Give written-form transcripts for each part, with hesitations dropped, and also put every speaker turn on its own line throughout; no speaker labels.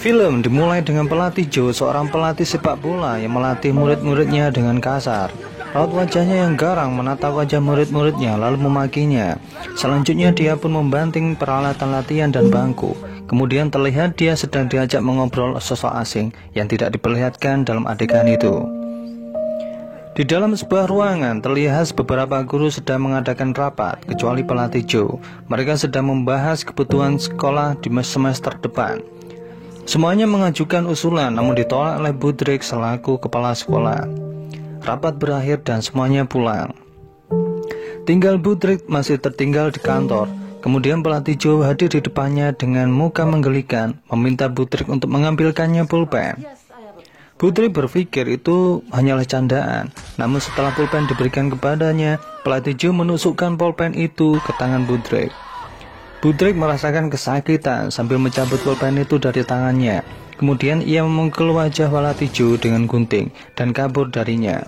Film dimulai dengan pelatih Joe, seorang pelatih sepak bola yang melatih murid-muridnya dengan kasar. Raut wajahnya yang garang menatap wajah murid-muridnya lalu memakinya. Selanjutnya dia pun membanting peralatan latihan dan bangku. Kemudian terlihat dia sedang diajak mengobrol sosok asing yang tidak diperlihatkan dalam adegan itu. Di dalam sebuah ruangan terlihat beberapa guru sedang mengadakan rapat, kecuali pelatih Joe. Mereka sedang membahas kebutuhan sekolah di semester depan. Semuanya mengajukan usulan, namun ditolak oleh Budrick selaku kepala sekolah. Rapat berakhir dan semuanya pulang. Tinggal Budrick masih tertinggal di kantor. Kemudian pelatih Joe hadir di depannya dengan muka menggelikan, meminta Budrick untuk mengambilkannya pulpen. Budrick berpikir itu hanyalah candaan, namun setelah pulpen diberikan kepadanya, pelatih Joe menusukkan pulpen itu ke tangan Budrick. Budrick merasakan kesakitan sambil mencabut pulpen itu dari tangannya. Kemudian ia memukul wajah pelatih Joe dengan gunting dan kabur darinya.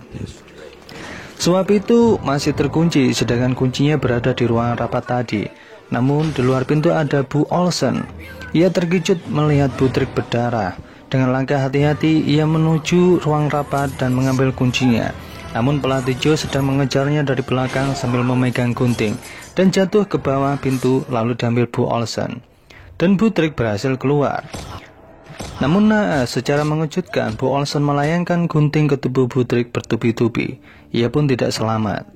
Suap itu masih terkunci, sedangkan kuncinya berada di ruangan rapat tadi. Namun di luar pintu ada Bu Olsen. Ia terkejut melihat Budrick berdarah. Dengan langkah hati-hati ia menuju ruang rapat dan mengambil kuncinya. Namun pelatih Joe sedang mengejarnya dari belakang sambil memegang gunting dan jatuh ke bawah pintu lalu diambil Bu Olsen. Dan Budrick berhasil keluar. Namun naas, secara mengejutkan Bu Olsen melayangkan gunting ke tubuh Budrick bertubi-tubi. Ia pun tidak selamat.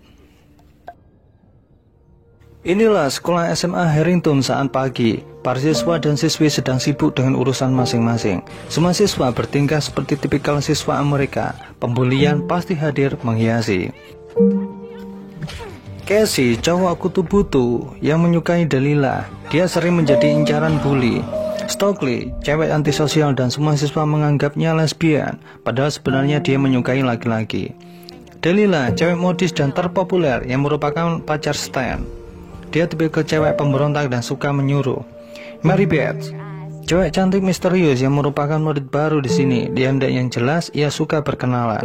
Inilah sekolah SMA Harrington saat pagi. Para siswa dan siswi sedang sibuk dengan urusan masing-masing. Semua siswa bertingkah seperti tipikal siswa Amerika. Pembulian pasti hadir menghiasi. Casey, cowok kutu-butu yang menyukai Delilah. Dia sering menjadi incaran bully. Stokely, cewek antisosial dan semua siswa menganggapnya lesbian, padahal sebenarnya dia menyukai laki-laki. Delilah, cewek modis dan terpopuler yang merupakan pacar Stan. Dia tipikal cewek pemberontak dan suka menyuruh. Mary Beth, cewek cantik misterius yang merupakan murid baru di sini. Dia yang jelas ia suka berkenalan.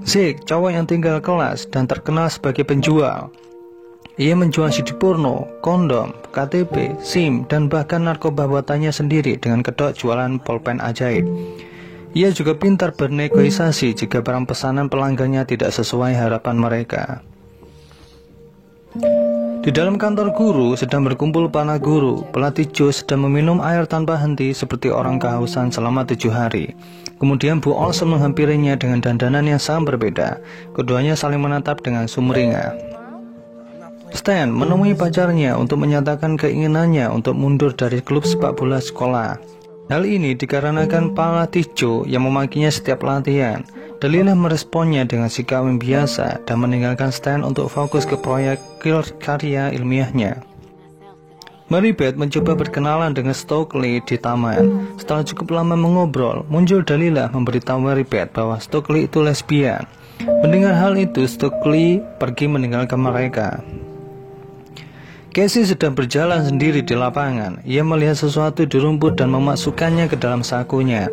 Zeke, cowok yang tinggal kelas dan terkenal sebagai penjual. Ia menjual CD porno, kondom, KTP, SIM, dan bahkan narkoba buatannya sendiri dengan kedok jualan pulpen ajaib. Ia juga pintar bernegosiasi jika barang pesanan pelanggannya tidak sesuai harapan mereka. Di dalam kantor guru sedang berkumpul para guru. Pelatih Joe sedang meminum air tanpa henti seperti orang kehausan selama 7 hari. Kemudian Bu Olsen menghampirinya dengan dandanan yang sangat berbeda. Keduanya saling menatap dengan sumringah. Stan menemui pacarnya untuk menyatakan keinginannya untuk mundur dari klub sepak bola sekolah. Hal ini dikarenakan pelatih Joe yang memakinya setiap latihan. Delilah meresponnya dengan sikap yang biasa dan meninggalkan Stan untuk fokus ke proyek karya ilmiahnya. Mary Beth mencoba berkenalan dengan Stokely di taman. Setelah cukup lama mengobrol, muncul Delilah memberitahu Mary Beth bahwa Stokely itu lesbian. Mendengar hal itu, Stokely pergi meninggalkan mereka. Casey sedang berjalan sendiri di lapangan. Ia melihat sesuatu di rumput dan memasukkannya ke dalam sakunya.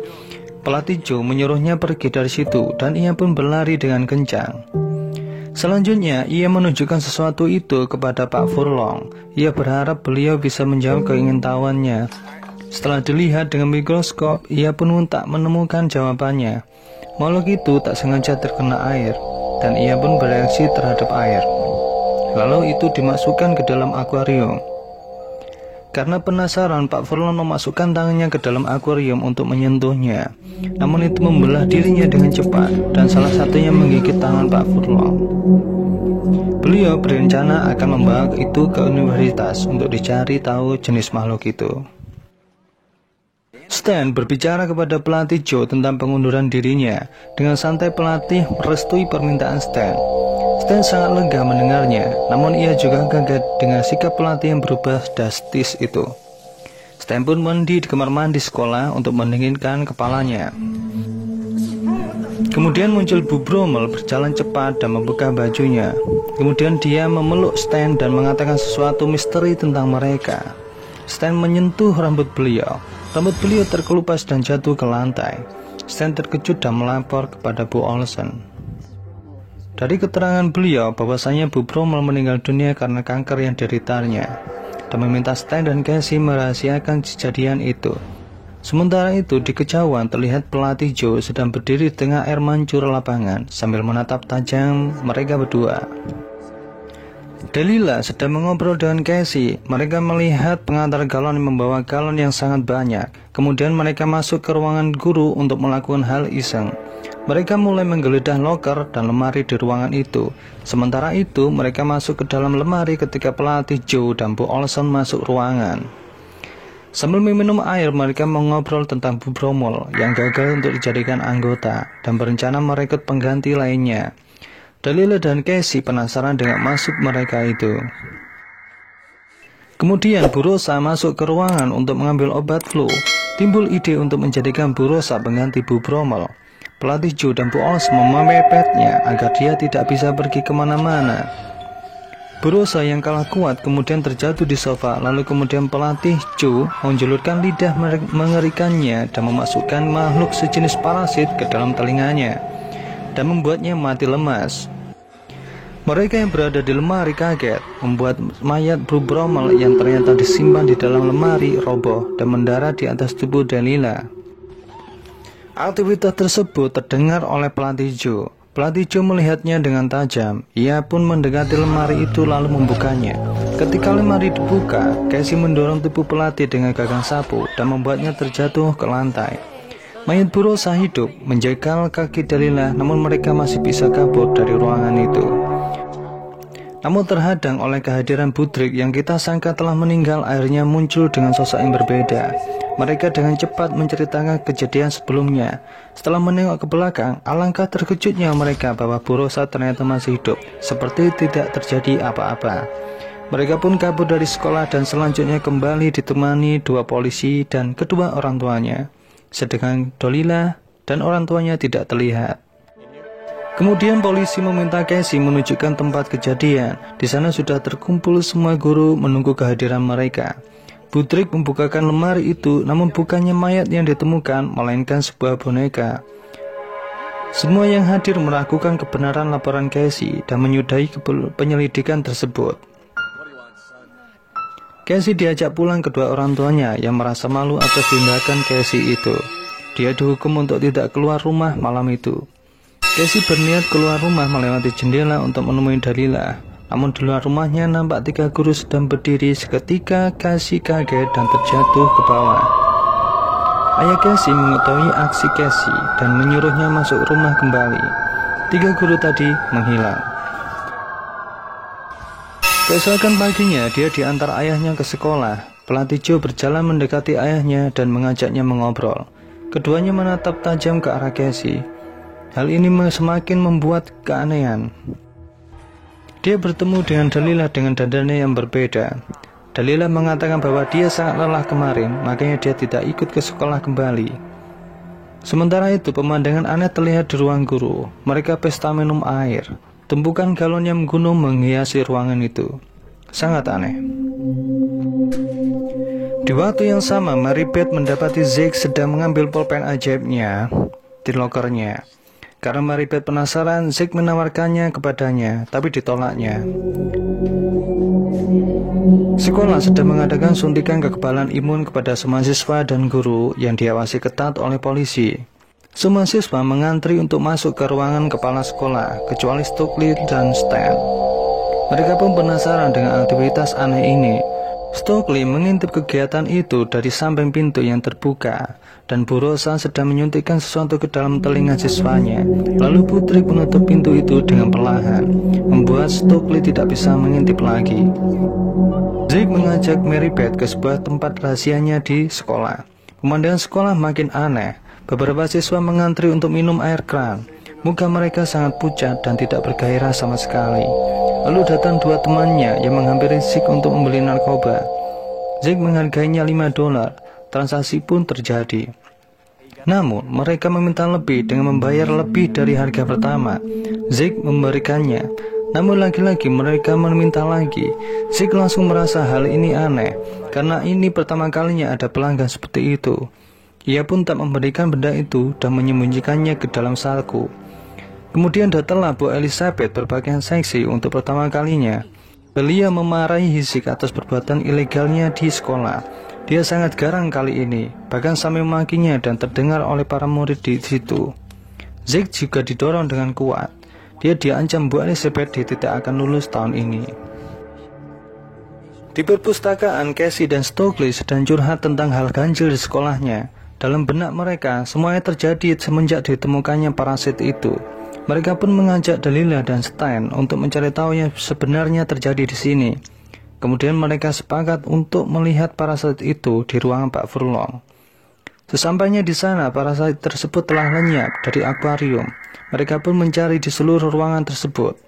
Pelatih Joe menyuruhnya pergi dari situ dan ia pun berlari dengan kencang. Selanjutnya, ia menunjukkan sesuatu itu kepada Pak Furlong. Ia berharap beliau bisa menjawab keingintahuannya. Setelah dilihat dengan mikroskop, ia pun tak menemukan jawabannya. Makhluk itu tak sengaja terkena air, dan ia pun bereaksi terhadap air. Lalu itu dimasukkan ke dalam akuarium. Karena penasaran, Pak Furlong memasukkan tangannya ke dalam akuarium untuk menyentuhnya. Namun itu membelah dirinya dengan cepat, dan salah satunya menggigit tangan Pak Furlong. Beliau berencana akan membawa itu ke universitas untuk dicari tahu jenis makhluk itu. Stan berbicara kepada pelatih Joe tentang pengunduran dirinya. Dengan santai pelatih merestui permintaan Stan. Stan sangat lega mendengarnya, namun ia juga kaget dengan sikap pelatih yang berubah drastis itu. Stan pun mandi di kamar mandi sekolah untuk mendinginkan kepalanya. Kemudian muncul Bu Brummel berjalan cepat dan membuka bajunya. Kemudian dia memeluk Stan dan mengatakan sesuatu misteri tentang mereka. Stan menyentuh rambut beliau. Rambut beliau terkelupas dan jatuh ke lantai. Stan terkejut dan melapor kepada Bu Olsen. Dari keterangan beliau bahwasanya Bu Brummel meninggal dunia karena kanker yang dideritanya, dan meminta Stan dan Casey merahasiakan kejadian itu. Sementara itu di kejauhan terlihat pelatih Joe sedang berdiri di tengah air mancur lapangan sambil menatap tajam mereka berdua. Delilah sedang mengobrol dengan Casey. Mereka melihat pengantar galon yang membawa galon yang sangat banyak. Kemudian mereka masuk ke ruangan guru untuk melakukan hal iseng. Mereka mulai menggeledah loker dan lemari di ruangan itu. Sementara itu mereka masuk ke dalam lemari ketika pelatih Joe dan Bu Olson masuk ruangan. Sambil meminum air, mereka mengobrol tentang Bu Bromol yang gagal untuk dijadikan anggota dan berencana merekrut pengganti lainnya. Delilah dan Casey penasaran dengan masuk mereka itu. Kemudian Bu Rosa masuk ke ruangan untuk mengambil obat flu. Timbul ide untuk menjadikan Bu Rosa pengganti Bu Bromol. Pelatih Joe dan Bu Olson memepetnya agar dia tidak bisa pergi kemana-mana. Bu Rosa yang kalah kuat kemudian terjatuh di sofa, lalu kemudian pelatih Joe menjulurkan lidah mengerikannya dan memasukkan makhluk sejenis parasit ke dalam telinganya dan membuatnya mati lemas. Mereka yang berada di lemari kaget, membuat mayat Bu Bromel yang ternyata disimpan di dalam lemari roboh dan mendarat di atas tubuh Delilah. Aktivitas tersebut terdengar oleh pelatih Joe. Pelatih Joe melihatnya dengan tajam. Ia pun mendekati lemari itu lalu membukanya. Ketika lemari dibuka, Casey mendorong tubuh pelatih dengan gagang sapu dan membuatnya terjatuh ke lantai. Mayat Bu Rosa hidup menjegal kaki Delilah, namun mereka masih bisa kabur dari ruangan itu. Namun terhadang oleh kehadiran Budrik yang kita sangka telah meninggal, akhirnya muncul dengan sosok yang berbeda. Mereka dengan cepat menceritakan kejadian sebelumnya. Setelah menengok ke belakang, alangkah terkejutnya mereka bahwa Bu Rosa ternyata masih hidup, seperti tidak terjadi apa-apa. Mereka pun kabur dari sekolah dan selanjutnya kembali ditemani dua polisi dan kedua orang tuanya. Sedangkan Delilah dan orang tuanya tidak terlihat. Kemudian polisi meminta Casey menunjukkan tempat kejadian. Di sana sudah terkumpul semua guru menunggu kehadiran mereka. Budrik membukakan lemari itu, namun bukannya mayat yang ditemukan, melainkan sebuah boneka. Semua yang hadir meragukan kebenaran laporan Casey dan menyudahi penyelidikan tersebut. Casey diajak pulang kedua orang tuanya yang merasa malu atas tindakan Casey itu. Dia dihukum untuk tidak keluar rumah malam itu. Casey berniat keluar rumah melewati jendela untuk menemui Delilah. Namun di luar rumahnya nampak 3 guru sedang berdiri. Seketika Casey kaget dan terjatuh ke bawah. Ayah Casey mengetahui aksi Casey dan menyuruhnya masuk rumah kembali. 3 guru tadi menghilang. Keesokan paginya dia diantar ayahnya ke sekolah. Pelatih Joe berjalan mendekati ayahnya dan mengajaknya mengobrol. Keduanya menatap tajam ke arah Casey. Hal ini semakin membuat keanehan. Dia bertemu dengan Delilah dengan dandannya yang berbeda. Delilah mengatakan bahwa dia sangat lelah kemarin, makanya dia tidak ikut ke sekolah kembali. Sementara itu pemandangan aneh terlihat di ruang guru. Mereka pesta minum air. Tumpukan galon yang menggunung menghiasi ruangan itu. Sangat aneh. Di waktu yang sama, Mary Beth mendapati Zeke sedang mengambil pulpen ajaibnya di lokernya. Karena Mary Beth penasaran, Zeke menawarkannya kepadanya, tapi ditolaknya. Sekolah sedang mengadakan suntikan kekebalan imun kepada semua siswa dan guru yang diawasi ketat oleh polisi. Semua siswa mengantri untuk masuk ke ruangan kepala sekolah, kecuali Stokely dan Stan. Mereka pun penasaran dengan aktivitas aneh ini. Stokely mengintip kegiatan itu dari samping pintu yang terbuka, dan Bu Rosa sedang menyuntikkan sesuatu ke dalam telinga siswanya. Lalu Putri menutup pintu itu dengan perlahan, membuat Stokely tidak bisa mengintip lagi. Zeke mengajak Mary Beth ke sebuah tempat rahasianya di sekolah. Pemandangan sekolah makin aneh. Beberapa siswa mengantri untuk minum air kran. Muka mereka sangat pucat dan tidak bergairah sama sekali. Lalu datang 2 temannya yang menghampiri Zeke untuk membeli narkoba. Zeke menghargainya $5. Transaksi pun terjadi. Namun mereka meminta lebih dengan membayar lebih dari harga pertama. Zeke memberikannya. Namun lagi-lagi mereka meminta lagi. Zeke langsung merasa hal ini aneh, karena ini pertama kalinya ada pelanggan seperti itu. Ia pun tak memberikan benda itu dan menyembunyikannya ke dalam saku. Kemudian datanglah Bu Elizabeth berpakaian seksi untuk pertama kalinya. Beliau memarahi Zeke atas perbuatan ilegalnya di sekolah. Dia sangat garang kali ini, bahkan sampai memakinya dan terdengar oleh para murid di situ. Zeke juga didorong dengan kuat. Dia diancam Bu Elizabeth dia tidak akan lulus tahun ini. Di perpustakaan, Casey dan Stokely sedang curhat tentang hal ganjil di sekolahnya. Dalam benak mereka, semuanya terjadi semenjak ditemukannya parasit itu. Mereka pun mengajak Delilah dan Stan untuk mencari tahu yang sebenarnya terjadi di sini. Kemudian mereka sepakat untuk melihat parasit itu di ruangan Pak Furlong. Sesampainya di sana, parasit tersebut telah lenyap dari akuarium. Mereka pun mencari di seluruh ruangan tersebut.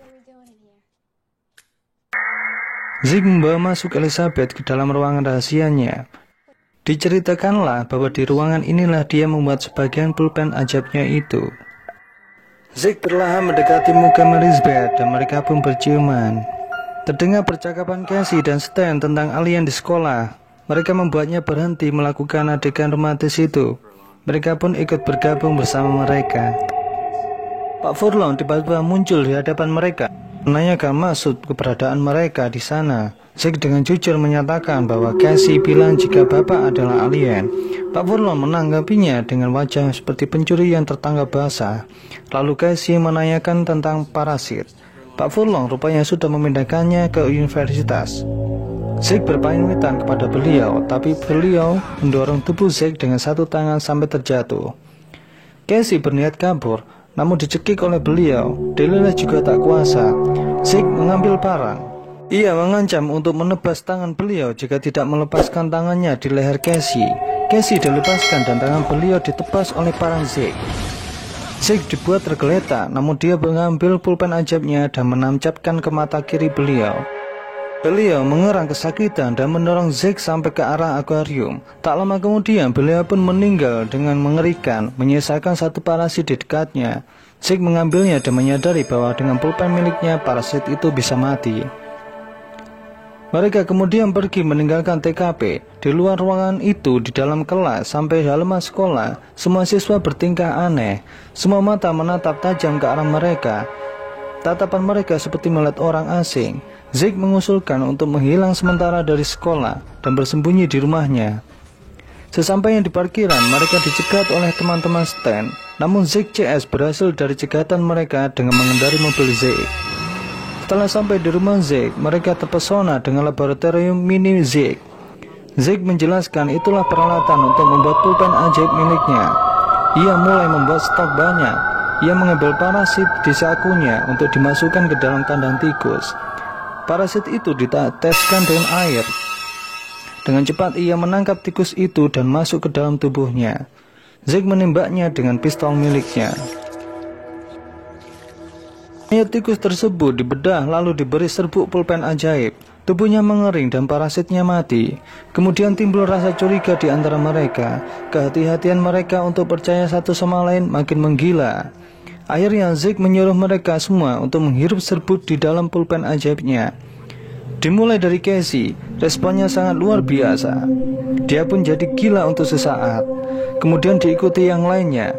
Zeke membawa masuk Elizabeth ke dalam ruangan rahasianya. Diceritakanlah bahwa di ruangan inilah dia membuat sebagian pulpen ajaibnya itu. Zeke perlahan mendekati muka Elizabeth dan mereka pun berciuman. Terdengar percakapan Casey dan Stan tentang alien di sekolah. Mereka membuatnya berhenti melakukan adegan romantis itu. Mereka pun ikut bergabung bersama mereka. Pak Furlong tiba-tiba muncul di hadapan mereka, menanyakan maksud keberadaan mereka di sana. Zeke dengan jujur menyatakan bahwa Casey bilang jika Bapak adalah alien. Pak Furlong menanggapinya dengan wajah seperti pencuri yang tertangkap basah. Lalu Casey menanyakan tentang parasit. Pak Furlong rupanya sudah memindahkannya ke universitas. Zeke berpamitan kepada beliau, tapi beliau mendorong tubuh Zeke dengan satu tangan sampai terjatuh. Casey berniat kabur, namun dicekik oleh beliau. Delilah juga tak kuasa. Zeke mengambil parang. Ia mengancam untuk menebas tangan beliau jika tidak melepaskan tangannya di leher Casey. Casey dilepaskan dan tangan beliau ditebas oleh parang Zeke. Zeke dibuat tergeletak, namun dia mengambil pulpen ajaibnya dan menancapkan ke mata kiri beliau. Beliau mengerang kesakitan dan mendorong Zeke sampai ke arah akuarium. Tak lama kemudian beliau pun meninggal dengan mengerikan, menyisakan satu parasit di dekatnya. Zeke mengambilnya dan menyadari bahwa dengan pulpen miliknya parasit itu bisa mati. Mereka kemudian pergi meninggalkan TKP. Di luar ruangan itu, di dalam kelas, sampai halaman sekolah, semua siswa bertingkah aneh. Semua mata menatap tajam ke arah mereka. Tatapan mereka seperti melihat orang asing. Zeke mengusulkan untuk menghilang sementara dari sekolah dan bersembunyi di rumahnya. Sesampainya di parkiran, mereka dicegat oleh teman-teman Stan. Namun Zeke CS berhasil dari cegatan mereka dengan mengendari mobil Zeke. Setelah sampai di rumah Zeke, mereka terpesona dengan laboratorium mini Zeke. Zeke menjelaskan itulah peralatan untuk membuat pulpen ajaib miliknya. Ia mulai membuat stok banyak. Ia mengambil parasit di sakunya untuk dimasukkan ke dalam kandang tikus. Parasit itu diteteskan dengan air. Dengan cepat ia menangkap tikus itu dan masuk ke dalam tubuhnya. Zeke menembaknya dengan pistol miliknya. Mayat tikus tersebut dibedah lalu diberi serbuk pulpen ajaib. Tubuhnya mengering dan parasitnya mati. Kemudian timbul rasa curiga di antara mereka. Kehati-hatian mereka untuk percaya satu sama lain makin menggila. Akhirnya Zeke menyuruh mereka semua untuk menghirup serbuk di dalam pulpen ajaibnya. Dimulai dari Casey, responnya sangat luar biasa. Dia pun jadi gila untuk sesaat. Kemudian diikuti yang lainnya.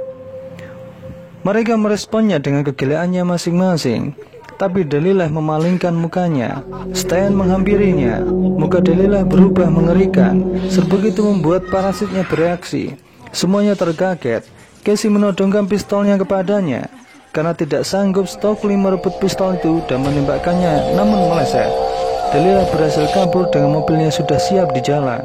Mereka meresponnya dengan kegilaannya masing-masing. Tapi Delilah memalingkan mukanya. Stan menghampirinya. Muka Delilah berubah mengerikan. Serbuk itu membuat parasitnya bereaksi. Semuanya terkaget. Casey menodongkan pistolnya kepadanya. Karena tidak sanggup, Stokely merebut pistol itu dan menembakkannya, namun meleset. Delilah berhasil kabur dengan mobilnya sudah siap di jalan.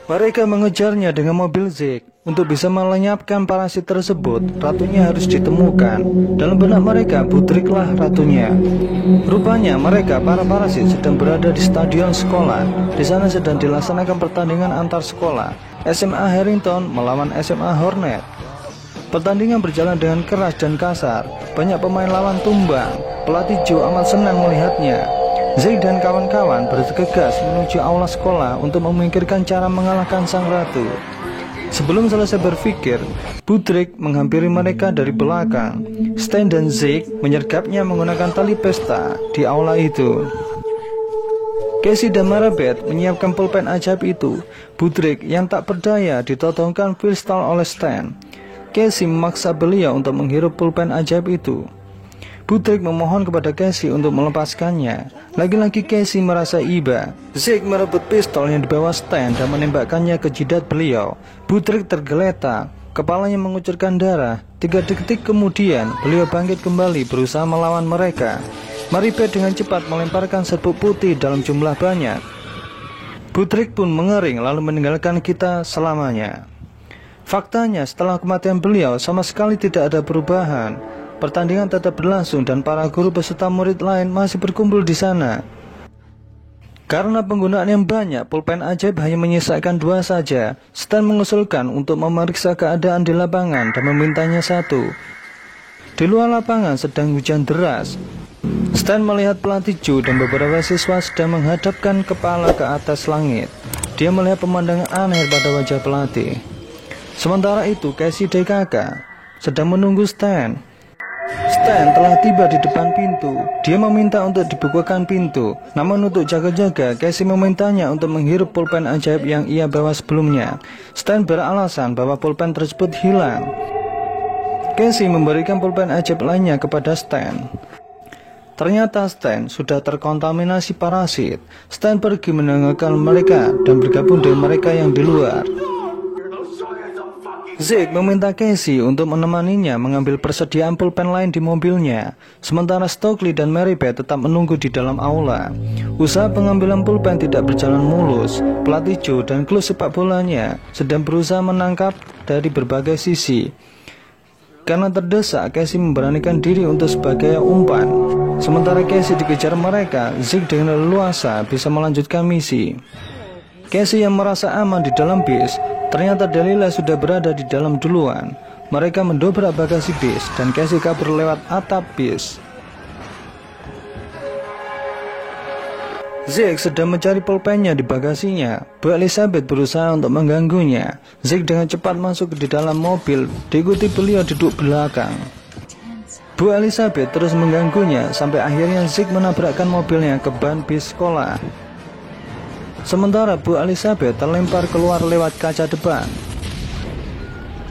Mereka mengejarnya dengan mobil Zeke. Untuk bisa melenyapkan parasit tersebut, ratunya harus ditemukan. Dalam benak mereka, Butriklah ratunya. Rupanya mereka, para parasit, sedang berada di stadion sekolah. Di sana sedang dilaksanakan pertandingan antar sekolah. SMA Harrington melawan SMA Hornet. Pertandingan berjalan dengan keras dan kasar. Banyak pemain lawan tumbang. Pelatih Joe amat senang melihatnya. Zeke dan kawan-kawan bergegas menuju aula sekolah untuk memikirkan cara mengalahkan sang ratu. Sebelum selesai berpikir, Butrick menghampiri mereka dari belakang. Stan dan Zeke menyergapnya menggunakan tali pesta di aula itu. Casey dan Marabeth menyiapkan pulpen ajaib itu. Butrick yang tak berdaya ditodongkan pistol oleh Stan. Casey memaksa beliau untuk menghirup pulpen ajaib itu. Butrik memohon kepada Casey untuk melepaskannya. Lagi-lagi Casey merasa iba. Zeke merebut pistol yang dibawa Stan dan menembakkannya ke jidat beliau. Butrik tergeletak, kepalanya mengucurkan darah. 3 detik kemudian, beliau bangkit kembali berusaha melawan mereka. Maribeth dengan cepat melemparkan serbuk putih dalam jumlah banyak. Butrik pun mengering lalu meninggalkan kita selamanya. Faktanya setelah kematian beliau sama sekali tidak ada perubahan. Pertandingan tetap berlangsung dan para guru beserta murid lain masih berkumpul di sana. Karena penggunaan yang banyak, pulpen ajaib hanya menyisakan 2 saja. Stan mengusulkan untuk memeriksa keadaan di lapangan dan memintanya 1. Di luar lapangan sedang hujan deras. Stan melihat pelatih Joe dan beberapa siswa sedang menghadapkan kepala ke atas langit. Dia melihat pemandangan aneh pada wajah pelatih. Sementara itu, Casey DKK sedang menunggu Stan. Stan telah tiba di depan pintu. Dia meminta untuk dibukakan pintu. Namun untuk jaga-jaga, Casey memintanya untuk menghirup pulpen ajaib yang ia bawa sebelumnya. Stan beralasan bahwa pulpen tersebut hilang. Casey memberikan pulpen ajaib lainnya kepada Stan. Ternyata Stan sudah terkontaminasi parasit. Stan pergi meninggalkan mereka dan bergabung dengan mereka yang di luar. Zeke meminta Casey untuk menemaninya mengambil persediaan pulpen lain di mobilnya. Sementara Stokely dan Maribeth tetap menunggu di dalam aula. Usaha pengambilan pulpen tidak berjalan mulus. Pelatih Joe dan klub sepak bolanya sedang berusaha menangkap dari berbagai sisi. Karena terdesak, Casey memberanikan diri untuk sebagai umpan. Sementara Casey dikejar mereka, Zeke dengan leluasa bisa melanjutkan misi. Casey yang merasa aman di dalam bis, ternyata Delilah sudah berada di dalam duluan. Mereka mendobrak bagasi bis dan Casey kabur lewat atap bis. Zeke sedang mencari pulpennya di bagasinya. Bu Elizabeth berusaha untuk mengganggunya. Zeke dengan cepat masuk di dalam mobil, diikuti beliau duduk belakang. Bu Elizabeth terus mengganggunya sampai akhirnya Zeke menabrakkan mobilnya ke ban bis sekolah. Sementara Bu Elizabeth terlempar keluar lewat kaca depan.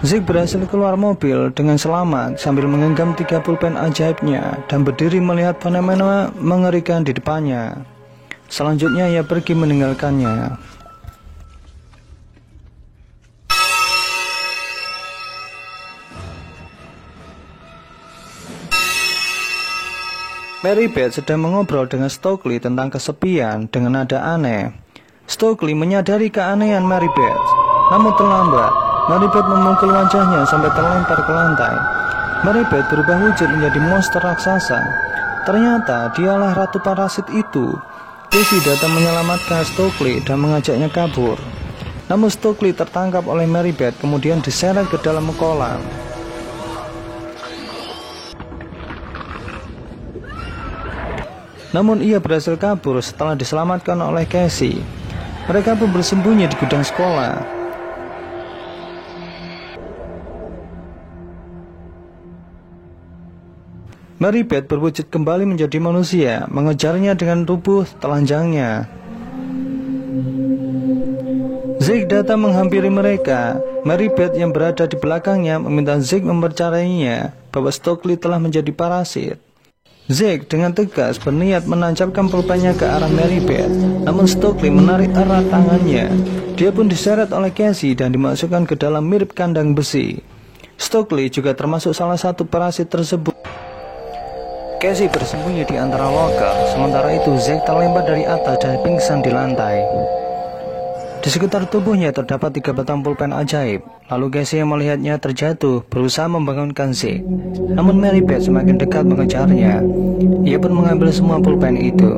Zeke berhasil keluar mobil dengan selamat sambil menggenggam 3 pulpen ajaibnya dan berdiri melihat fenomena mengerikan di depannya. Selanjutnya ia pergi meninggalkannya. Maribeth sedang mengobrol dengan Stokely tentang kesepian dengan nada aneh. Stokely menyadari keanehan Maribeth, namun terlambat. Maribeth memukul wajahnya sampai terlempar ke lantai. Maribeth berubah wujud menjadi monster raksasa. Ternyata dialah ratu parasit itu. Casey datang menyelamatkan Stokely dan mengajaknya kabur. Namun Stokely tertangkap oleh Maribeth kemudian diseret ke dalam kolam. Namun ia berhasil kabur setelah diselamatkan oleh Casey. Mereka pun bersembunyi di gudang sekolah. Maribeth berwujud kembali menjadi manusia, mengejarnya dengan tubuh telanjangnya. Zeke datang menghampiri mereka. Maribeth yang berada di belakangnya meminta Zeke mempercayainya bahwa Stokely telah menjadi parasit. Zeke dengan tegas berniat menancapkan pulpennya ke arah Maribeth, namun Stokely menarik erat tangannya. Dia pun diseret oleh Casey dan dimasukkan ke dalam mirip kandang besi. Stokely juga termasuk salah satu parasit tersebut. Casey bersembunyi di antara loker, sementara itu Zeke terlempar dari atas dan pingsan di lantai. Di sekitar tubuhnya terdapat 3 batang pulpen ajaib. Lalu Casey yang melihatnya terjatuh, berusaha membangunkan Zeke. Namun Maribeth semakin dekat mengejarnya. Ia pun mengambil semua pulpen itu.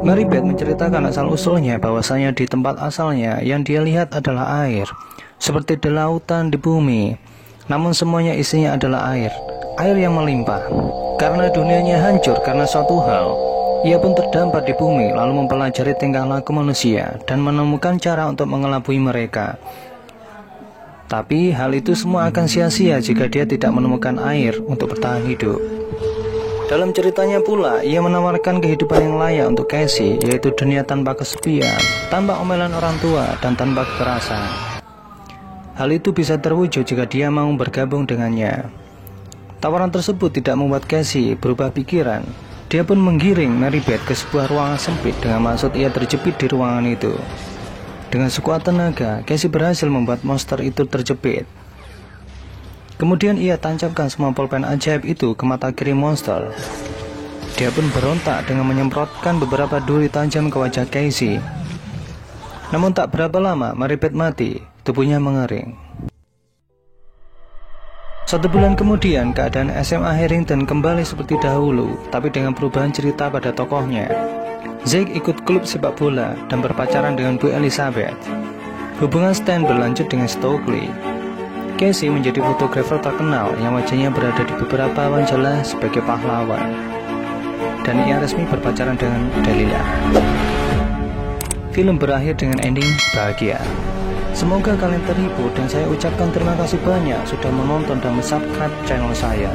Maribeth menceritakan asal-usulnya bahwasanya di tempat asalnya yang dia lihat adalah air, seperti di lautan di bumi. Namun semuanya isinya adalah air yang melimpah. Karena dunianya hancur karena suatu hal, ia pun terdampar di bumi lalu mempelajari tingkah laku manusia dan menemukan cara untuk mengelabui mereka. Tapi hal itu semua akan sia-sia jika dia tidak menemukan air untuk bertahan hidup. Dalam ceritanya pula, ia menawarkan kehidupan yang layak untuk Casey, yaitu dunia tanpa kesepian, tanpa omelan orang tua, dan tanpa kekerasan. Hal itu bisa terwujud jika dia mau bergabung dengannya. Tawaran tersebut tidak membuat Casey berubah pikiran. Dia pun menggiring Mary Beth ke sebuah ruangan sempit dengan maksud ia terjepit di ruangan itu. Dengan sekuat tenaga, Casey berhasil membuat monster itu terjepit. Kemudian ia tancapkan semua pulpen ajaib itu ke mata kiri monster. Dia pun berontak dengan menyemprotkan beberapa duri tajam ke wajah Casey. Namun tak berapa lama, Mary Beth mati, tubuhnya mengering. 1 bulan kemudian, keadaan SMA Harrington kembali seperti dahulu, tapi dengan perubahan cerita pada tokohnya. Zeke ikut klub sepak bola dan berpacaran dengan Bu Elizabeth. Hubungan Stan berlanjut dengan Stokely. Casey menjadi fotografer terkenal yang wajahnya berada di beberapa majalah sebagai pahlawan. Dan ia resmi berpacaran dengan Delilah. Film berakhir dengan ending bahagia. Semoga kalian terhibur dan saya ucapkan terima kasih banyak sudah menonton dan subscribe channel saya.